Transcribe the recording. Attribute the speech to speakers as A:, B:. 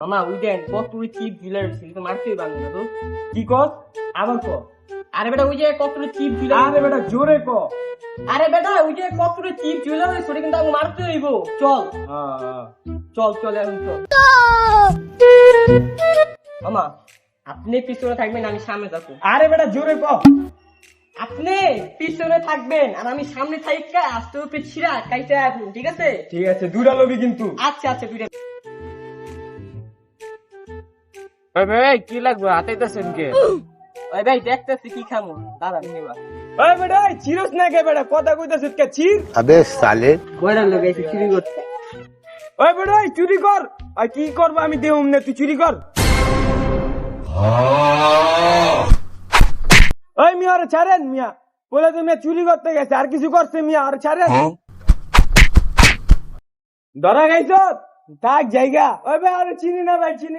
A: মামা ওই দেন কতগুলো চিপ ঝুলে রয়েছে কিন্তু মারতেই পারবে না তো কি কর আবার ক আরে বেটা ওই যে কতগুলো চিপ ঝুলে আরে বেটা জোরে ক আরে বেটা ওই যে কতগুলো চিপ ঝুলে রয়েছে ওটা কিন্তু আমি মারতে হইব চল চল চল এখন চল মামা আপনি পিছনে থাকবেন আমি সামনে যাবো আরে বেটা জোরে ক আপনি পিছনে থাকবেন আর আমি সামনে থাইকা আস্তে উপরে ছিড়া কাইতে আসুন ঠিক আছে দুটা লবি কিন্তু আচ্ছা আচ্ছা দুইটা
B: ভাই কি লাগবে হাতাইতেছেন কে?
A: ওই ভাই দেখতেছি কি খামো দাদা নিবা
B: ওই বেটা চিরস না কে বেটা কথা কইতাছিস কে চির?
C: अबे साले
A: বইরা লাগাইছি চুরি করতে
B: ওই বেটা চুরি কর আর কি করব আমি দেউম না তুই চুরি কর ওই মিয়া আরে ছাড়েন মিয়া বলে তুমি চুরি করতে গেছে আর কিছু করছে মিয়া আরে ছাড়েন ধরা গাইছ থাক জায়গা ওই ভাই আরে চিনি না ভাই চিনি